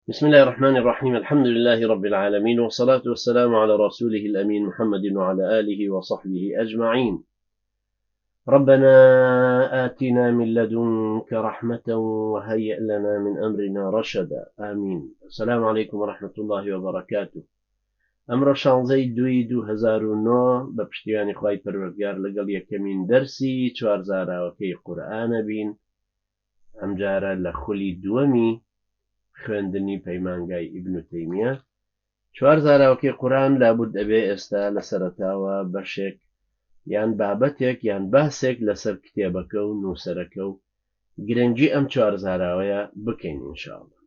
بسم الله الرحمن الرحيم. الحمد لله رب العالمين، والصلاة والسلام على رسوله الأمين محمد وعلى آله وصحبه أجمعين. ربنا آتنا من لدنك رحمة وهيئ لنا من أمرنا رشدا. آمين. السلام عليكم ورحمة الله وبركاته. أمر شانزي دوي 2009 بپشتیوانی خواهی پروردگار لقل یکمین درسی 4 وكي قرآن بين أمجارة لخلي دومي خوێندنی پەیمانگای ئیبن تەیمیە. 4 قورآن لابد ئەبێ ئێستا لە سەرەتاوە بەشێک یان بابەتێک یان باسێک لەسەر کتێبەکە و نووسەرەکە و گرنگی ئەم 4 بکەین ئینشاءڵڵا.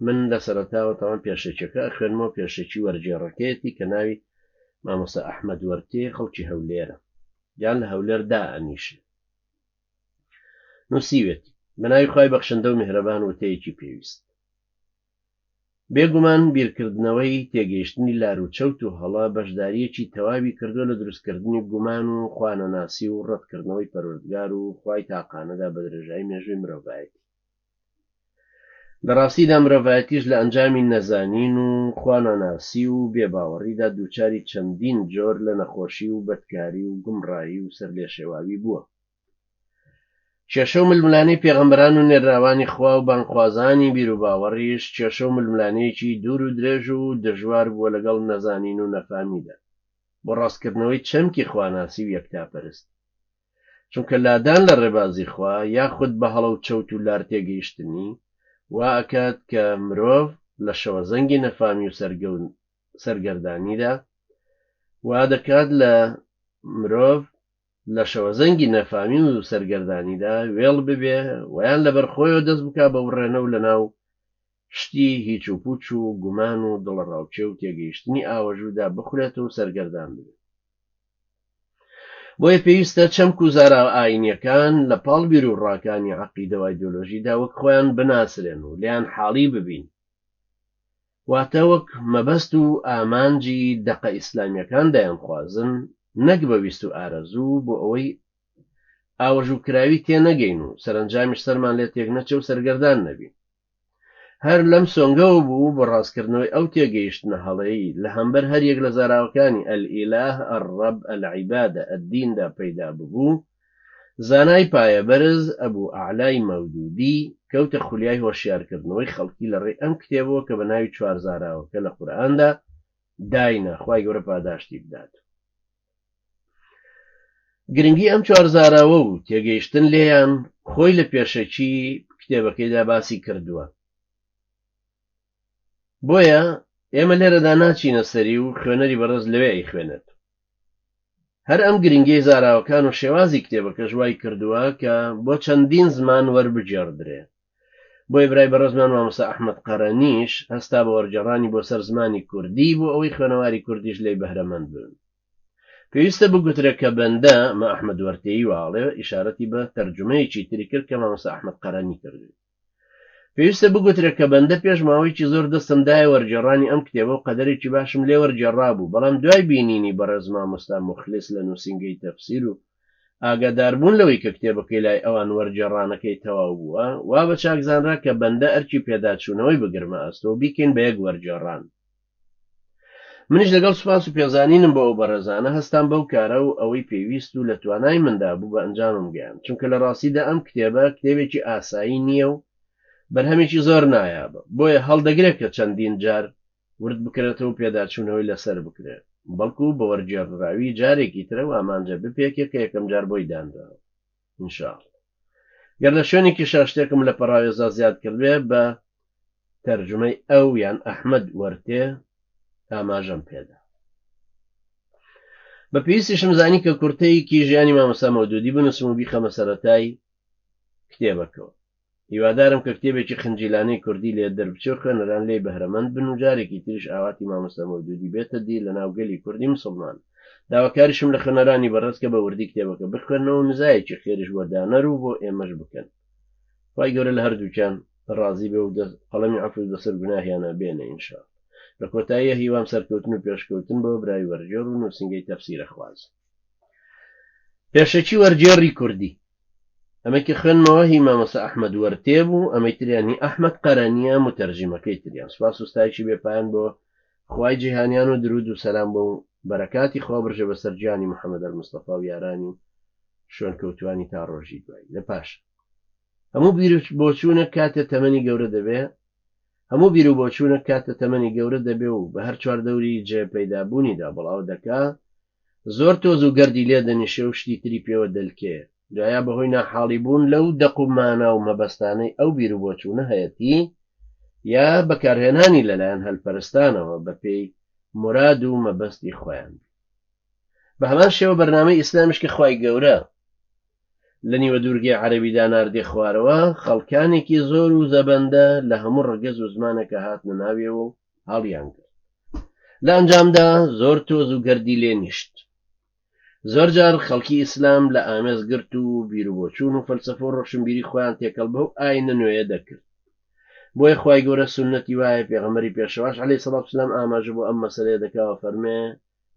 من لە سەرەتاوە تەواو پێشێکەکە خوێنمەوە، پێشێکی وەرجێڕەکەیەتی کە ناوی مامۆستا ئەحمەد وەرتێ، خەڵکی هەولێرە یان لە هەولێر دائەنیشێ. نووسیوێتی بەناوی خوای بەخشندە و میهرەبان وتەیەکی پێویست. بێگومان بیرکردنەوەی تێگەیشتنی لاروچەوت و هەڵا بەشداریەکی تەواوی کردووە لە دروستکردنی گومان و خوانەناسی و ڕەتکردنەوەی پەروەردگار و خوای تاقانەدا بە درێژایی مێژووی مرۆڤایەتی. لە ڕاستیدا مرۆڤایەتیش لە ئەنجامی نەزانین و خوانەناسی و بێباوەڕیدا دووچاری چەندین جۆر لە نەخۆشی و بەدکاری و گومڕایی و سەرلێشێواوی بووە. کێشە و ململانەی پێغەمبەران و نێراوانی خوا و بانخوازانی بیر و باوەڕیش کێشە و ململانەیەکی دوور و درێژ و دەژوار بووە لەگەڵ نەزانین و نەفامیدا بۆ ڕاستکردنەوەی چەمکی خواناسی و یەکتاپەرست. چونکە لادان لە ڕێبازی خوا یاخود بە هەڵە و چەوت و لار تێگەیشتنی وا ئەکات کە مرۆڤ لە شەوەزەنگی نەفامی و سەرگەردانیدا وا دەکات لە مرۆڤ لە شەوەزەنگی نەفامی و سەرگەردانیدا وێڵ ببێ ویان لەبەر خۆیەوە دەست بکا بە وڕێنە و لەناو شتی هیچ و پوچ و گومان و دڵ ڕاوچێ و تێگەیشتنی ئاوەژوودا بخورێت و سەرگەردان بێت. بۆیە پێویستە چەمک و زارا ئاینیەکان لە پاڵ بیر و ڕاکانی عەقیدە و ئایدۆلۆژیدا وەک خۆیان بناسرێن و لیان حاڵی ببین، واتە وەک مەبەست و ئامانجی دەقە ئیسلامیەکان دایان خوازن، نەک بەویست و ئارەزوو بۆ ئەوەی ئاوەژووکراوی تێنەگەین و سەرنجامیش سەرمان لێ تێک نەچێ و سەرگەردان نەبین. هەر لەم سۆنگەوە بوو بۆ ڕاستکردنەوەی ئەو تێگەیشتنە هەڵەیی لە هەمبەر هەر یەک لە زاراوەکانی ئەلئیلاه ئەڕەب ئەلعیبادە ئەددیندا پەیدا ببوو، زانای پایە بەرز ئەبوو ئەعلای مەودودی کەوتە خولیای هۆشیارکردنەوەی خەڵکی لە ڕێی ئەم کتێبەوە کە بەناوی 4 لە قورئاندا داینە، خوای گەورە پاداشتی بدات. گرنگی ئەم 4 و تێگەیشتن لێیان خۆی لە پێشەکی کتێبەکەیدا باسی کردووە. بۆیە ئێمە لێرەدا ناچینە سەری و خوێنەری بەڕێز لەوێ خوێنێت. هەر ئەم گرنگی زاراوەکان و شێوازی کتێبەکە ژوای کردووە کە بۆ چەندین زمان وەربگێڕدرێ. بۆی برای بەڕێزمان مامۆستا ئەحمەد قەرەنیش هەستا بە وەرگێڕانی بۆ سەر زمانی کوردی بۆ ئەوەی خوێنەواری کوردیش لێی بەهرەمەند بن. پێویستە بگوترێت کە بەندە مە ئەحمەد وەرتێی واڵێ ئیشارەتی بە تەرجمەیەکی تری کرد کە مامۆستا ئەحمەد قەرەنی کردوێت. پێویستە بگوترێت کە بەندە پێش ماوەیەکی زۆر دەستمدایە وەرگێڕانی ئەم کتێبە و قەدەرێکی باشم لێ وەرگێڕا بوو، بەڵام دوای بینینی بەڕێز مامۆستا موخلیس لە نووسینگەی تەفسیر و ئاگاداربوون لەوەی کە کتێبەکەی لای ئەوان وەرگێڕانەکەی تەواو بووە، وا بە چاکزانرا کە بەندە ئەرکی پێداچوونەوەی بگرمە ئەستەوە بیکەین بە یەک وەرگێڕان. منیش لەگەڵ سوپاس و پێزانینم بۆ ئەو بەڕێزانە هەستان بەو کارە و ئەوەی پێویست و لە توانای مندا بوو بە ئەنجامم گەیاند، چونکە لە ڕاستیدا ئەم کتێبە کتێبێکی ئاسایی نییە و بەرهەمێکی زۆر نایابە، بۆیە هەڵدەگرێت کە چەندین جار ورد بکرێتەوە و پێداچوونەوەی لەسەر بکرێت، بەڵکو بە وەرگێڕراوی جارێکی ترە و ئامانجە بپێکێت کە یەکەم جار بۆی دانراوە ئینشاءڵڵا. گەر لە شوێنێکی شاشتێکم لە پەراوێزا زیاد کردوێ بە تەرجمەی ئەو یان ئەحمەد وەرتێ ئاماژەم پێدا. بە پێویستیشم زانی کە کورتەیەکی ژیانی مامۆستا مەودودی بنووسم و بیخەمە سەرەتای کتێبەکەوە. هیوادارم کە کتێبێکی خنجیلانەی کوردی لێ دەربچێ و خوێنەران لێی بەهرەمەند بن و جارێکی تریش ئاواتی مامۆستا مەودودی بێتە دی لە ناوگەلی کوردی مسڵمان. داواکاریشم لە خوێنەرانی بەڕێز کە بە وردی کتێبەکە بخوێنەوە و نزایەکی خێریش بۆ دانەر و بۆ ئێمەش بکەن. خوای گەورە لە هەردووکیان ڕازی بێ و قەڵەمی عەفو بەسەر گوناهیانە بێنێ ئینشاءڵڵا. لە کۆتاییە هیوام سەرکەوتن و پێشکەوتن بۆ برای وەرجێڕ و نووسینگەی تەفسیرە خوازم. پێشەکی وەرجێڕی کوردی. ئەمە کە خوێنمەوە هی مامۆستا ئەحمەد وەرتێ بوو، ئەمەی تریانی ئەحمەد قەرەنیە متەرجیمەکەی تریان. سوپاس و ستایشی بێپایان بۆ خوای جیهانیان و درود و سەلام بۆ بەرەکاتی خوا بڕژە بەسەر گیانی محەممەد المستەفا و یارانی و شوێن کەوتوانی تا ڕۆژی دوای. لە پاش هەموو بیر بۆچوونە کاتە تەمەنی گەورە دەبێ، هەموو بیر و بۆچوونە کاتە تەمەنی گەورە دەبێ و بە هەر چواردەوری جێ پەیدابوونیدا بڵاو دەکا، زۆر تۆز و گەردی لێ دەنیشێ و شتی تری پێوە دەلکێ، دوایە بەهۆی ناحاڵی بوون لەو دەقومانە و مەبەستانەی ئەو بیر و بۆچوونە هەیەتی یا بەکارهێنانی لەلایەن هەلپەرستانەوە بە پێی مراد و مەبەستی خۆیان. بە هەمان شێوە بەرنامەی ئیسلامیش کە خوای گەورە لە نیوە دوورگەی عەرەبیدا ناردێ خوارەوە، خەڵکانێکی زۆر و زەبەندە لە هەموو ڕەگەز و زمانێکە هاتنە ناوێەوە و هەڵیان کرد. لە ئەنجامدا زۆر تۆز و گەردی لێ نیشت. زۆر جار خەڵکی ئیسلام لە ئامێزگرت و بیر و بۆچوون و فەلسەفە و ڕۆشنبیری خۆیان تێکەڵ بەو ئاینە نوێیە دەکرد. بۆیە خوای گەورە سونەتی وایە پێغەمبەری پێشەواش عەلەیهی سەڵات وسەلام ئاماژە بۆ ئەم مەسەلەیە دەکاوە، فەرمێ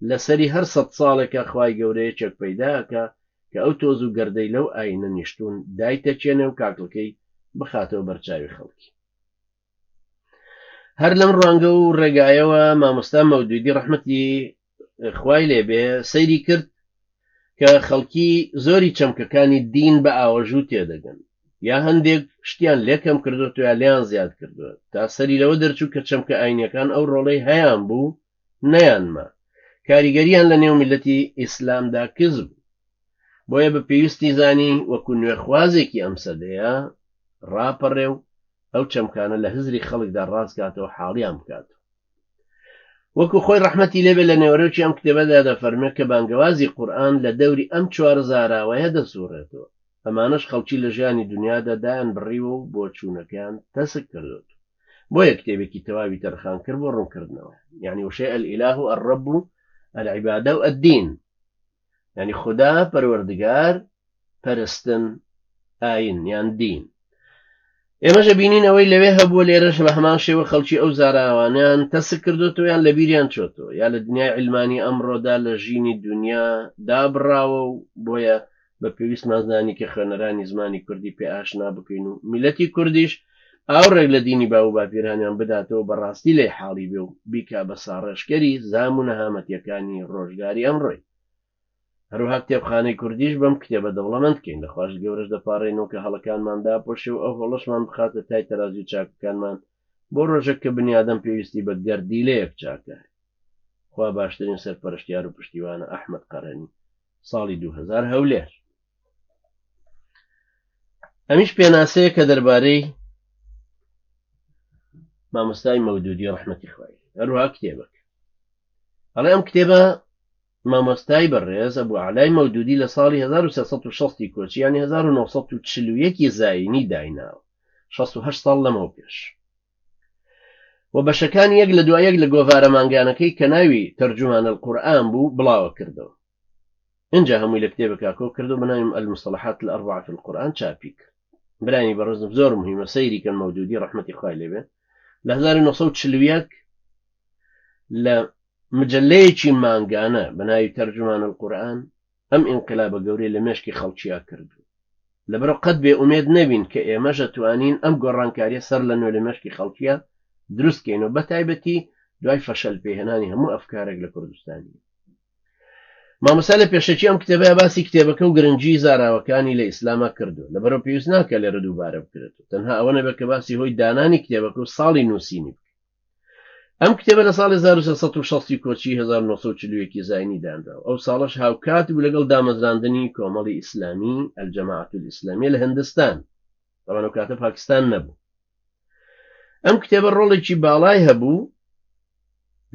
لەسەری هەر 100 ساڵێکە خوای گەورە یەکێک پەیداکە کە ئەو تۆز و گەردەی لەو ئاینە نیشتون دایتەچێنێ و کاکڵکەی بخاتەوە بەرچاوی خەڵکی. هەر لەم ڕوانگە و ڕێگایەوە مامۆستا مەودودی ڕەحمەتی خوای لێبێ سەیری کرد کە خەڵکی زۆری چەمکەکانی دین بە ئاوەژوو تێدەگەن، یا هەندێک شتیان لێکەم کردو تو یا لیان زیاد کردووە، تا سەری لەوە دەرچوو کە چەمکە ئاینەکان ئەو ڕۆڵەی هەیان بوو نەیانما، کاریگەریان لە نێو میلەتی ئیسلامدا کز بوو. بۆیە بە پێویستی زانی وەکو نوێخوازێکی ئەم سەدەیە ڕاپەڕێ و ئەو چەمکانە لە هزری خەڵکدا ڕاستکاتەوە حاڵیان بکات. وەکو خۆی ڕەحمەتی لێبێ لە نێوەرەوکی ئەم کتێبەدا دەفەرمێت کە بانگەوازی قورئان لە دەوری ئەم 4 زاراوەیە دەسوڕێتەوە، ئەمانەش خەڵکی لە ژیانی دنیادا دایان بڕیوە و بۆچوونەکەیان تەسک کردوت. بۆیە کتێبێکی تەواوی تەرخان کرد بۆ ڕوونکردنەوە، یعنی وشەی الإله و الرب و العبادە و الدین، یعنی خدا پەروەردگار، پەرستن، ئاین یان دین. ئێمەشە بینین ئەوەی لەوێ هەبووە لێرەش بە هەمان شێوە خەڵکی ئەو زاراوانیان تەسک کردوتەوە یان لە بیریان چۆتەوە، یا لە دنیای علمانی ئەمڕۆدا لە ژینی دنیا دابڕاوە و بۆیە بە پێویست مازنانی کە خوێنەرانی زمانی کوردی پێ ئاشنا بکەین و میلەتی کوردیش ئاوڕێک لە دینی باو باپیرانیان بداتەوە بەڕاستی لێ حاڵی بێ و بیکا بە ساڕێشکەری زام و نەهامەتیەکانی ڕۆژگاری ئەمڕۆی. هەروها کتێبخانەی کوردیش بەم کتێبە دەوڵەمەندکەین، لەخواش گەورەش دەپاڕێنەوە کە هەڵەکانماندا پۆشێ و ئەو هەڵەشمان بخاتە تای تەرازی چاکەکانمان بۆ ڕۆژێک کە بنیادەم پێویستی بە گەردیلەیەک چاکە. خوا باشترین سەرپەرشتیار و پشتیوانە ئەحمەد قەرەنی، ساڵی 2000 هەولێر. ئەمیش پێناسەیە کە دەربارەی مامۆستای مەودودی ڕەحمەتی خوای. هەروها کتێبەک هەڵێ ئەم کتێبە مامۆستای بەڕێز ئەبوو عەلای مەودودی لە ساڵی 1360 کۆچی یانی 1940 زاینی دایناوە، 68 ساڵ لەمەوە پێش، و بەشەکان یەک لە دوای یەک لە گۆڤارە مانگانەکەی کە ناوی تەرجومانە القورئان بوو بڵاوە کردەوە. اینجا هەمووی لە کتێبەکە کۆ کردو بەناوی المصطلحات الأربعة في القورئان چاپی کرد. برانی بەڕێزم زۆر مهمە سەیری کەن مەودودی ڕەحمەتی خوای لێبێ لە 1940 لە مجلەیەکی مانگانە بەناوی تەرجومان القورئان ئەم ئینقلابە گەورەی لە مێشکی خەڵکییا کردو. لەبەرەوە قەت بێ ئومێد نەبین کە ئێمەش ئەتوانین ئەم گۆڕانکاریە سەر لە نوێ لە مێشکی خەڵکییا دروستکەینەوە، بەتایبەتی دوای فەشەل پێهێنانی هەموو ئەفکارێک لە کوردستانی. مامۆستا لە پێشەکی ئەم کتێبەیە باسی کتێبەکە و گرنگی زاراوەکانی لە ئیسلاما کردو، لەبەرەوە پێویست ناکە لێرە دووبارە بکرێتەوە، تەنها ئەوە نەبێت کە باسی هۆی دانانی کتێبەکە و ساڵی نووسینی بکە. ئەم کتێبە لە ساڵی 1960 کۆچی 1940 زاینی دانراوە، ئەو ساڵش هاوکات بوو لەگەڵ دامەزراندنی کۆمەڵی ئیسلامی الجەماعەت الئیسلامیە لە هیندستان، بەڵام ئەو کاتە پاکستان نەبوو. ئەم کتێبە ڕۆڵێکی باڵای هەبوو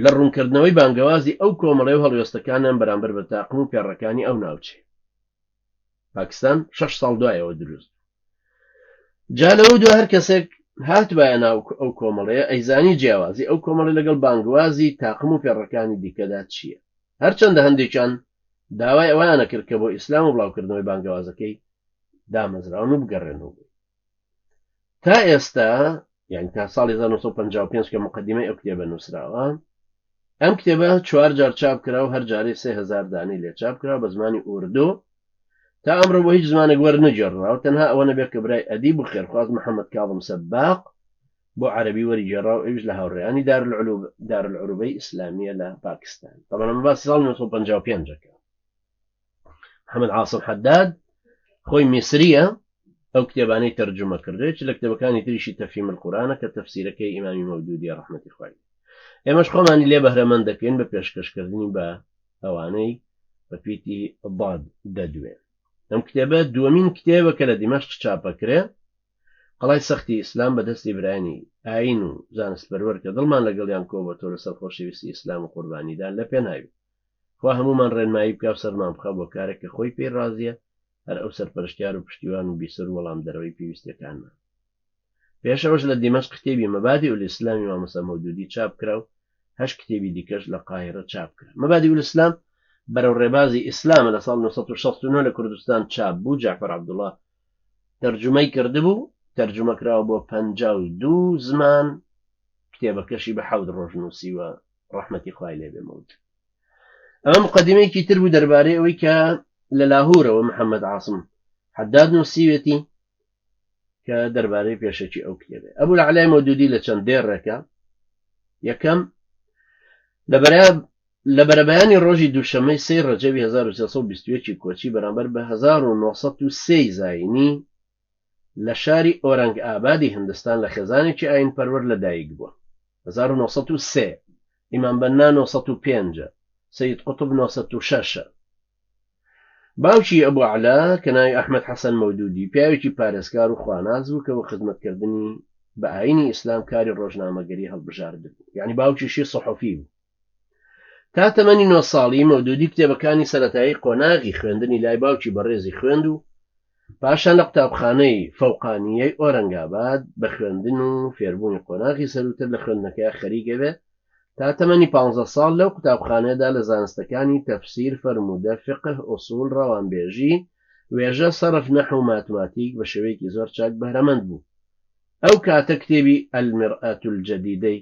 لە ڕوونکردنەوەی بانگەوازی ئەو کۆمەڵەی و هەڵوێستەکانیان بەرامبەر بە تاقم و پێڕەکانی ئەو ناوچێ. پاکستان 6 ساڵ دوایەوە دروست. جا لەوە دوای هەر کەسێک هات بایە ناو ئەو کۆمەڵەیە ئەیزانی جیاوازی ئەو کۆمەڵی لەگەڵ بانگوازی تاقم و پێڕەکانی دیکەدا چییە. هەرچەندە هەندێکیان داوای ئەویانە کرد کە بۆ ئیسلام و بڵاوکردنەوەی بانگەوازەکەی دامەزراون و بگەڕێنەوە. تا ئێستا یعنی تا ساڵی 1955 کە مقدمەی ئەو کتێبە نووسراوە، ئەم کتێبە 4 جار چاپ کرا و هەر جارێ 3000 دانەی لێ چاپ کرا بە زمانی ئوردو تا ئەمڕۆ بۆ هیچ زمانێک وەرنەجێڕاوە تەنها ئەوە نەبێت کە برای ئەدیب و خێرخواز محەممەد کاڵم سەباق بۆ عەربی وەریگێڕاو ئەویش لە هاوڕێیانی دارالعروبەی ئیسلامیە لە پاکستان. طبعا ئەمە باسی ساڵی 1955ەکە. محەممەد عاصم حەداد خۆی میسریە، ئەو کتێبانەی تەرجمە کردوێت لە کتێبەکانی تریشی تەفهیم القورآنە کە تەفسیرەکەی ئیمامی مەودودی ڕەحمەتی خوای. ئێمەش خۆمانی لێ بەهرەمەند دەکەین بە پێشکەشکردنی بە ئەوانەی بە پیتی ضاد دەدوێن. ئەم کتێبە دووەمین کتێبەکە لە دیمەشق چاپەکرێ، قەڵای سەختی ئیسلام بەدەستی برانی ئاین و زانستپەروەر کە دڵمان لەگەڵیان کۆبەتەوە لەسەر خۆشەویستی ئیسلام و قوربانیدان لە پێناوی. خوا هەمومان ڕێنمایی بکە و سەرمان بخە بۆ کارێکە خۆی پێی ڕازیە، هەر ئەو سەرپەرشتیار و پشتیوان و بیسەر و وەڵام دەرەوەی پێویستەکانمان. پێشەوەش لە دیمەشق کتێبی مەبادی ئولئیسلامی مامۆستا مەودودی چاپ کرا و 8 کتێبی دیکەش لە قاهرە چاپ کرا. مەبادی ئولئیسلام بەرەو ڕێبازی ئیسلامە لە ساڵ 1969 لە کوردستان چاپ بوو. جعفەر عەبدوڵڵا تەرجمەی کردبوو، تەرجمە کراوە بۆ 52 زمان. کتێبەکەشی بە 7 ڕۆژ نووسیوە ڕەحمەتی خوای لێ بێ مەود. ئەمە مقەدیمەیەکی تر بوو دەربارەی ئەوەی کە لە لاهورەوە محەممەد عاصم حەداد نووسیوێتی کە دەربارەی پێشەکی ئەو کتێبێ. ئەبوو لەعەلای مەودودی لە چەند دێڕێکە. یەکەم لە بەرەبەیانی ڕۆژی دووشەمەی 3 ڕەجەبی 1321 کۆچی بەرامبەر بە 1930 زاینی لە شاری ئۆرەنگ ئابادی هندستان لە خێزانێکی ئاین پەروەر لەدایک بووە. 1930 ئیمام بەننا 1905 سەید قوتب 1906. باوکی ئەبوو عەلا کە ناوی ئەحمەد حەسەن مەودودی پیاوێکی پارێزکار و خواناز بوو کە بۆ خزمەتکردنی بە ئاینی ئیسلام کاری ڕۆژنامەگەری هەڵبژاردە بوو، یعنی باوکیشی سەحوفی بوو. تا تەمەنی 9 ساڵی مەودودی کتێبەکانی سەرەتایی قۆناغی خوێندنی لای باوکی بەڕێزی خوێند و پاشان لە قوتابخانەی فەوقانیەی ئۆرەنگاباد بە خوێندن و فێربوونی قۆناغی سەرورتر لە خوێندنەکەی خەریکە بێ. تا تەمەنی 15 ساڵ لەو قوتابخانەیەدا لە زانستەکانی تەفسیر، فەرموودە، فقه، ئوسوڵ، ڕەوانبێژی، وێژە، سەرف، نەحو و ماتماتیک بە شێوەیەکی زۆر چاک بەهرەمەند بوو. ئەو کاتە کتێبی المرئەة الجەدیدەی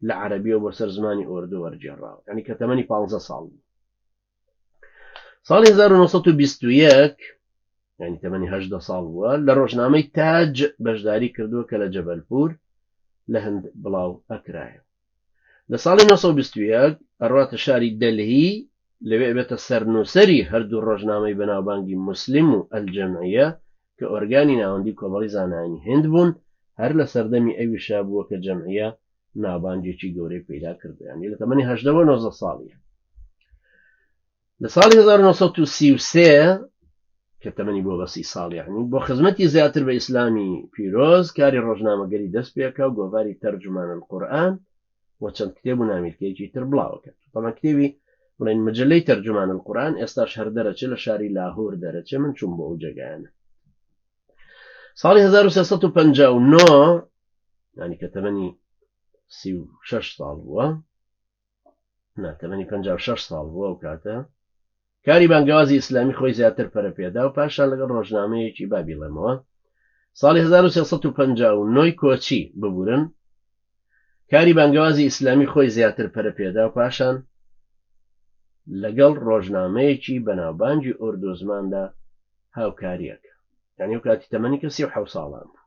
لە عەرەبیەوە بۆ سەر زمانی ئوردو وەرجێڕاوە، یعنی کە تەمەنی 15 ساڵ بوو. ساڵی 1921 یعنی تەمەنی 18 ساڵ بووە لە ڕۆژنامەی تاج بەشداری کردووە کە لە جەبەلپور لە هەند بڵاو ئەکرایە. لە ساڵی 1921 ئەڕاتە شاری دەلهی، لەوێ بێتە سەرنووسەری هەردوو ڕۆژنامەی بەناوبانگی موسلیم و ئەلجەمعیە کە ئۆرگانی ناوەندی کۆمەڵی زانایانی هند بوون. هەر لە سەردەمی ئەویشا بووە کە جەمعیە ناوبانگێکی گەورەی پەیدا کردو، یعنی لە تەمەنی 19 ساڵیە. لە ساڵی 1933 کە تەمەنی بۆ بە 30 ساڵ، یعنی بۆ خزمەتی زیاتر بە ئیسلامی پیرۆز کاری ڕۆژنامەگەری دەست پێکا و گۆڤاری تەرجمان القورئان و چەند کتێب و نامیلکەیەکی تر بڵاو کرد. بەڵام کتێبی بڵێن مجلەی تەرجمان القورئان ئێستاش هەر دەرەچێ لە شاری لاهور دەرەچێ. من چوون بۆ ئەو جێگایانە. ساڵی 1359 یعنی کە تەمەنی 36 ساڵ بووە، تەمەنی 56 ساڵ بووە ئەو کاتە، کاری بانگەوازی ئیسلامی خۆی زیاتر پەرەپێدا و پاشان لەگەڵ ڕۆژنامەیەکی بابیڵێمەوە ساڵی 1359 کۆچی ببورن. کاری بانگەوازی ئیسلامی خۆی زیاتر پەرەپێدا و پاشان لەگەڵ ڕۆژنامەیەکی بەناوبانگی ئوردو زماندا هاوکاریەکە، یعنی ئەو کاتی تەمەنی کە 37 ساڵان بوو.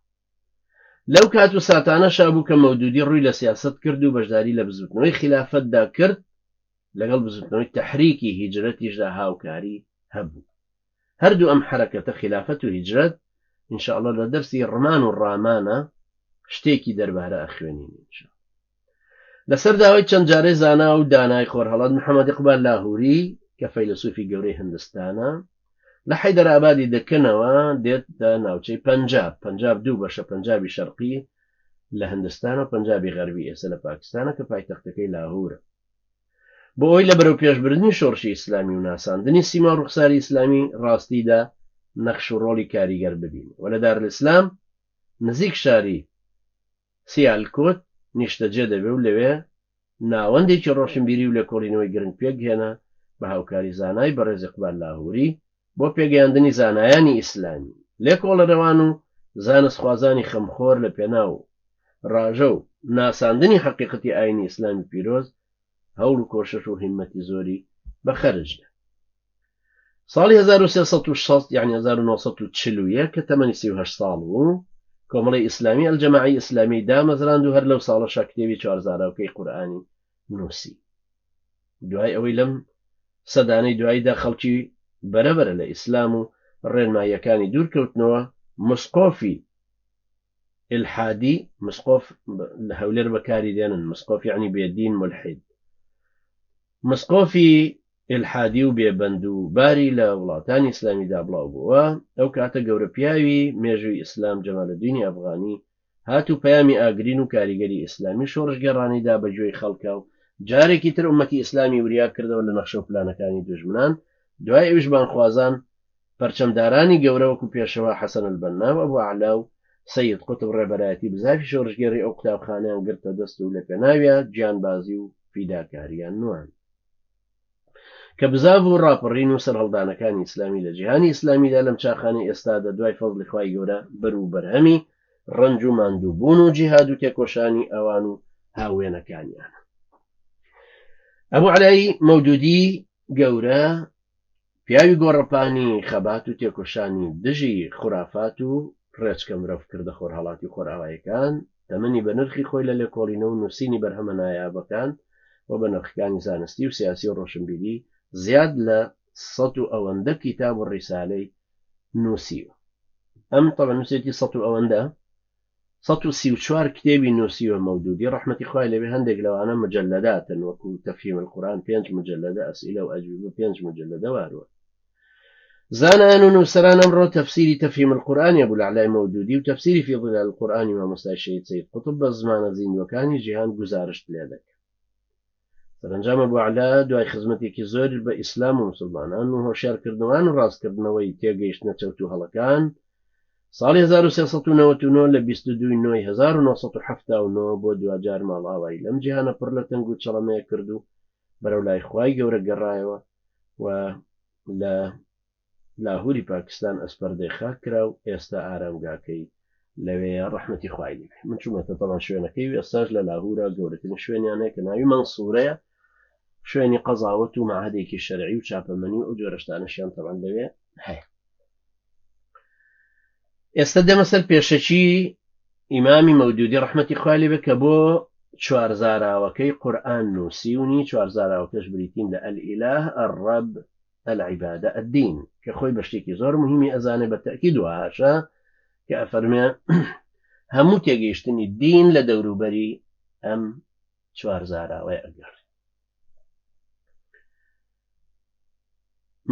لەو کات و ساتانەشا بوو کە مەودودی ڕووی لە سیاست کرد و بەشداری لە بزوتنەوەی خلافەتدا کرد، لەگەڵ بزوتنەوەی تەحریکی هیجرەتیشدا هاوکاری هەبوو. هەردوو ئەم حرەکەتە خلافەت و هیجرەت ئینشاءڵڵا لە دەرسی ڕمان و ڕامانە شتێکی دەربارە ئەخوێنین. لەسەر داوای چەند جارێ زانا و دانای خۆرهەڵات محەممەد ئیقبال لاهوری کە فەیلسوفی گەورەی هندستانە لە حەیدەرئابادی دەکەنەوە دێتە ناوچەی پەنجاب دوو بەشە، پەنجابی شەرقی لە هندستان و پەنجابی غەربی ئێستا لە پاکستانە کە پایتەختەکەی لاهورە. بۆ ئەوی لە بەرەو پێشبردننی شۆڕشی ئیسلامی و ناساندنی سیما و ڕوخساری ئیسلامی ڕاستیدا نەخش و ڕۆڵی کاریگەر ببین و لە دارالئیسلام نزیک شاری سیالکۆت نیشتەجێ دەبێ و لەوێ ناوەندێکی ڕۆشنبیری و لێکۆڵینەوەی گرنگ پێکهێنا بە هاوکاری زانای بەڕێز ئیقبال لاهوری بۆ پێگەیاندنی زانایانی ئیسلامی، لێکۆڵەرەوان و زانستخوازانی خەمخۆر لە پێناو ڕاژە و ناساندنی حەقیقەتی ئاینی ئیسلامی پیرۆز هەوڵ و کۆشش و هیممەتی زۆری بەخەرجدا. ساڵی 1360 یعنی 1940 کە تەمەنی 38 ساڵ بوو کۆمەڵی ئیسلامی ئەلجەماعی ئیسلامی دامەزراند و هەر لەو ساڵەشە کتێبی 4000ەکەی قورئانی نووسی. دوای ئەوەی لەم سەدانەی دواییدا خەڵکی بەرەبەرە لە ئیسلام و ڕێنماییەکانی دوورکەوتنەوە مسقۆفی ئلحادی، مسقۆف لە هەولێر بەکاری دێنن، مسقۆف یعنی بێدین ملحید، مسقۆفی ئلحادی و بێبەند و باری لە وڵاتانی ئیسلامیدا بڵاو بووە. ئەو کاتە گەورە پیاوی مێژووی ئیسلام جەمالەدینی ئەفغانی هاتوو پەیامی ئاگرین و کاریگەری ئیسلامی شۆڕژگەڕانیدا بەگوێی خەڵکە و جارێکی تر ئومەتی ئیسلامی وریا کردەوە لە نەخشە و پلانەکانی دوژمنان. دوای ئەویش بانخوازان پەرچەمدارانی گەورە وەکو پێشەوە حەسەن البەنا و ئەبوو عەلا و سەید قوتب ڕێبەرایەتی بزافی شۆڕژگەڕی ئەو قوتابخانەیان گرتە دەست و لە پێناویە گیانبازی و فیداکاریان نوان کە بزاف و ڕاپەڕین و سەرهەڵدانەکانی ئیسلامی لە جیهانی ئیسلامیدا لەم چاخانەی ئێستادا دوای فەزڵی خوای گەورە بەر و بەرهەمی ڕەنج و ماندووبوون و جیهاد و تێکۆشانی ئەوان و هاوێنەکانیان. ئەبوو عەلای مەودودی گەورە پیاوی گۆڕەپانی خەبات و تێکۆشانی دژی خورافات و ڕێچکە مرۆڤ کردە خۆرهەڵاتی خۆرئاوایەکان تەمەنی بە نرخی خۆی لە لێکۆڵینە و نووسینی بەرهەمە نایابەکان و بە نرخەکانی زانستی و سیاسی و ڕۆشنبیری زیاد لە 100 و ئەوەندە کتاب و ڕیسالەی نووسیوە. ئەم تەڵە نووسێتی 100 و ئەوەندە 134 کتێبی نووسیوە مەودودی ڕەحمەتی خوای لەبێ. هەندێک لەوانە مجلداتن وەکو تەفهیم القورآن 5 مجلدە، ئەسئلە و ئەجوبە 5 مجلدە واروە. زانایان و نووسەران ئەمڕۆ تەفسیری تەفهیم القورآن ئەبوو لەعلای مەودودی و تەفسیری فی ظلال القورآن مامۆستای شەید سەید قوتب بە زمانە زیندوەکانی جیهان گزارشت لێ دەکات. سەرنجام ئەبوو عەلا دوای خزمەتێکی زۆر بە ئیسلام و مسلمانان و هۆشیارکردنەوەی و ڕاستکردنەوەی تێگەیشتنە چەوت و هەڵەکان ساڵی 1399 لە 22/1979 بۆ دوجار ماڵاوایی لەم جیهانە پڕ لە تەنگ و چەڵەمەیە کرد و بەرەو لای خوای گەورە گەڕایەوە و لە لاهوری پاکستان ئەسپەردەی خاک کرا و ئێستا ئارامگاکەی لەوەیە ڕەحمەتی خوای لێبێ. من چوومەتە تەڵان شوێنەکەی و ئێستاش لە لاهورە گەورەترین شوێنیانەیە کە ناوی مەنسوورەیە، شوێنی قەزاوەت و معهدێکی شەرعی و چاپەمەنی و جۆرەشتانەشیان تەڵان لەوێ هەیە. ئێستا دەمە سەر پێشەکی ئیمامی مەودودی ڕەحمەتی خوای لێبێ کە بۆ 4000ەکەی قورئان نووسیونی. 4000ەکەش بریتین لە ئەلئیلاه ئەڕەب العیبادە ئەدین کە خۆی بە شتێکی زۆر مهمی ئەزانێ بە تەئکید و هاشە کە ئەفەرمێ هەموو تێگەیشتنی دین لە دەوروبەری ئەم 4000ەوەی ئەگەر.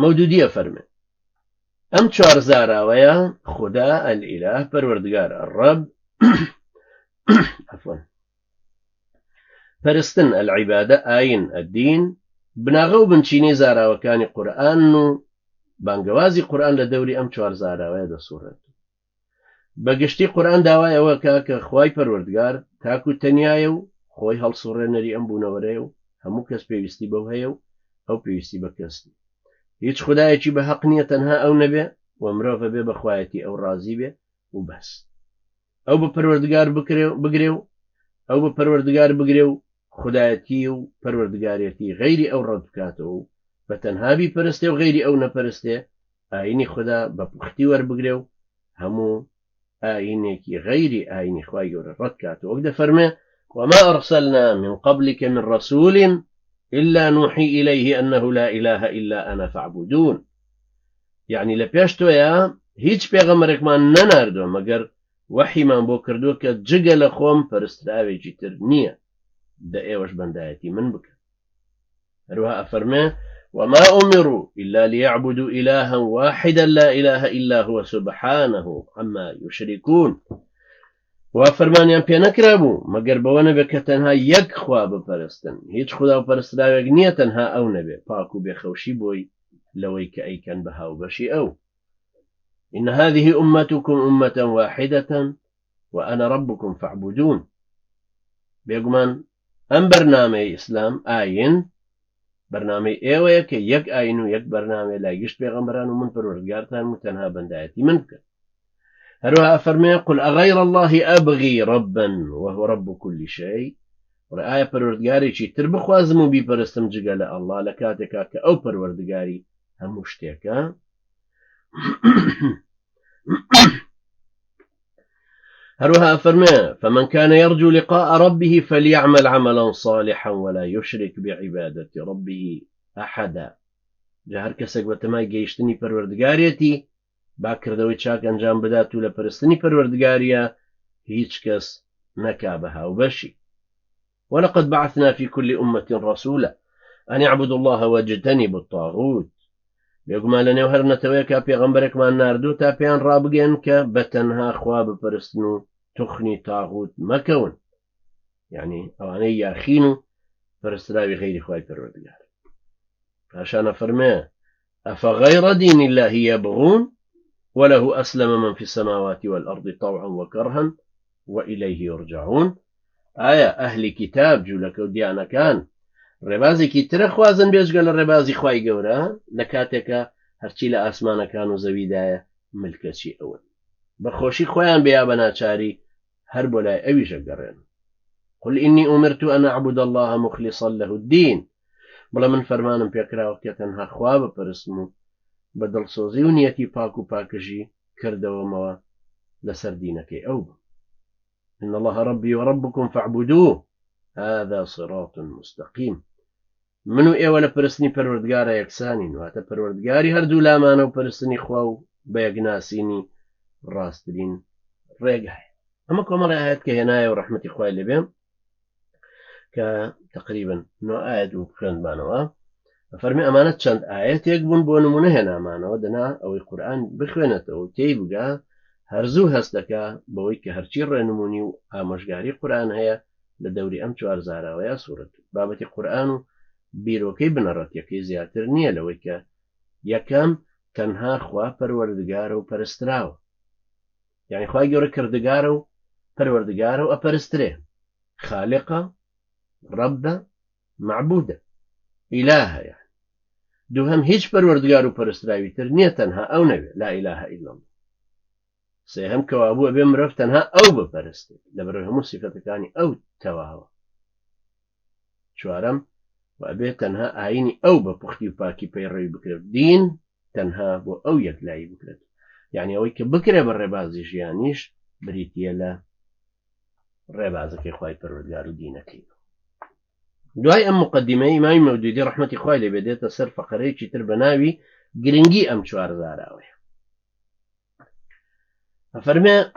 مەودودی ئەفەرمێ ئەم 4000ەوەیە خوددا ئەلئیلاه پەروەردگار ئەڕەب پەرستن ئەلعیبادە ئاین ئەدین بناغە و بنچینەی زاراوەکانی قورئان و بانگەوازی قورئان لە دەوری ئەم 4000ەوەیە دەسوڕێت. بەگشتی قورئان داوای ئەوەکە کە خوای پەروەردگار تاکو تەنیایە و خۆی هەڵسوڕێنەری ئەم بوونەوەرەیە و هەموو کەس پێویستی بەو هەیە و ئەو پێویستی بە کەستی. هیچ خودایەکی بە حەق نییە تەنها ئەو نەبێ و مرۆڤ بێ بەخوایەتی ئەو ڕازی بێ و بەس. ئەو بە پەروەردگار بگرێ و ئەو بە پەروەردگار بگرێ و خودایەتی و پەروەردگارێتی غەیری ئەو ڕەت بکاتەوە و بە تەنهابی پەرستێ و غەیری ئەو نەپەرستێ ئاینی خوددا بە پوختی وەربگرێ و هەموو ئاینێکی غەیری ئاینی خوای گەورە ڕەت کاتەوە. وەک دەفەرمێ وما أرسلنا من قبلك من رسول إلا نوحي إليه أنه لا إله إلا أنا فاعبدون. يعني لپێش تۆیە هیچ پێغەمبەرێکمان نەناردووە مەگەر وحیمان بۆ کردووە کە جگە لە خۆم پەرستراوێکی تر نییە، دە ئێوەش بەندایەتی من بکە. هەروەها ئەفەرمێ وما أمروا إلا ليعبدوا إلها واحدا لا إله إلا هو سبحانه عما يشركون. وفرمانیان پێ نەکرابوو مەگەر بەوە نەبێت کە تەنها یەک خوا بپەرستن، هیچ خوددا و پەرستراوێک نییە تەنها ئەو نەبێ، پاک و بێخەوشی بۆی لەوەی کە ئەیکەن بە هاوبەشی ئەو. إن هذه أمتكم أمة واحدة وأنا ربكم فاعبدون. بێگومان ئەم بەرنامەی ئیسلام ئاین بەرنامەی ئێوەیە کە یەک ئاین و یەک بەرنامەیە لای گشت پێغەمبەران و من پەروەردگارتان و تەنها بەندایەتی من بکەن. هەروەها ئەفەرمێ قل أغير الله أبغي ربا وهو رب كل شيء. ئایا پەروەردگارێکی تر بخوازم و بیپەرستم جگە لە ئەڵڵا لە کاتێکا کە ئەو پەروەردگاری هەموو شتێکە هروها فرماه فمن كان يرجو لقاء ربه فليعمل عملا صالحا ولا يشرك بعبادة ربه أحدا جهر كسك بتماي جيشتني پروردگاريتي باكردوي چاك انجام بداتو لپرستني پروردگاريا هيچ كس نكابها وبشي ولقد بعثنا في كل أمة رسولا أن يعبدوا الله واجتنبوا الطاغوت بيقوم لنا وهرنا تويكا بيغمبرك ما ناردو تابيان رابقين كبتنها خواب برسنو تخني طاغوت مكون يعني أواني ياخينو فرستراوي غير خواي پروردگار عشان فرماه أفغير دين الله يبغون وله أسلم من في السماوات والأرض طوعا وكرها وإليه يرجعون آية أهل كتاب جولك وديانا كان ربازي كي ترخوازن بيشغل الربازي خواي قورا لكاتك هرچي لأسمان كانوا زويدايا ملكشي أول بخوشي خوان بيابنا چاري هربو لا أويش قرين قل إني أمرت أن أعبد الله مخلصا له الدين بلا من فرمانم بيكرا وكتنها خواب برسمو بدل سوزي ونيتي باكو باكجي كردو موا لسر دينك أوبا إن الله ربي وربكم فاعبدوه هذا صراط مستقيم منو ولا برسني پروردگار يكسانين واتا پروردگاري هردو لامانو برسني خواو بيقناسيني راسترين ريقاي أما كمال آيات كهناية ورحمة إخوائي اللي بهم كتقريبا نوع آيات وكفرند بانوا فرمي أمانة چند آيات يقبون بونمونه هنا مانوا دنا أو القرآن بخوانت أو تيبقى هرزو هستكا بويك هرچي رنموني وآمشگاري قرآن هيا لدوري أم چوار زارا ويا سورة بابت قرآن بيروكي بنرات يكي زياتر نية لويك يكام تنها خوا پروردگارو پرستراو يعني خوا جورا كردگارو پروردگارو أپرستره خالقة رب معبودة إله يعني دوهم هيج پروردگارو پرستراوي تر نية تنها أو نبي لا إله إلا الله سيهم كوابو أبي مرف تنها أو بپرسته لبرهم صفة كاني أو تواهو شوارم وأبي تنها آيني أو بپختي وباكي بيروي بكرف دين تنها بو أو يكلاي بكرف يعني أويك بكرة بالربازي جيانيش بريتيا لا ربازك إخوائي پروردگارو دينك دعاي أم مقدمة إمامي مودودي رحمة إخوائي لبديت سر فقري چتر بناوي گرنگي أم چوار زاراوي فرمي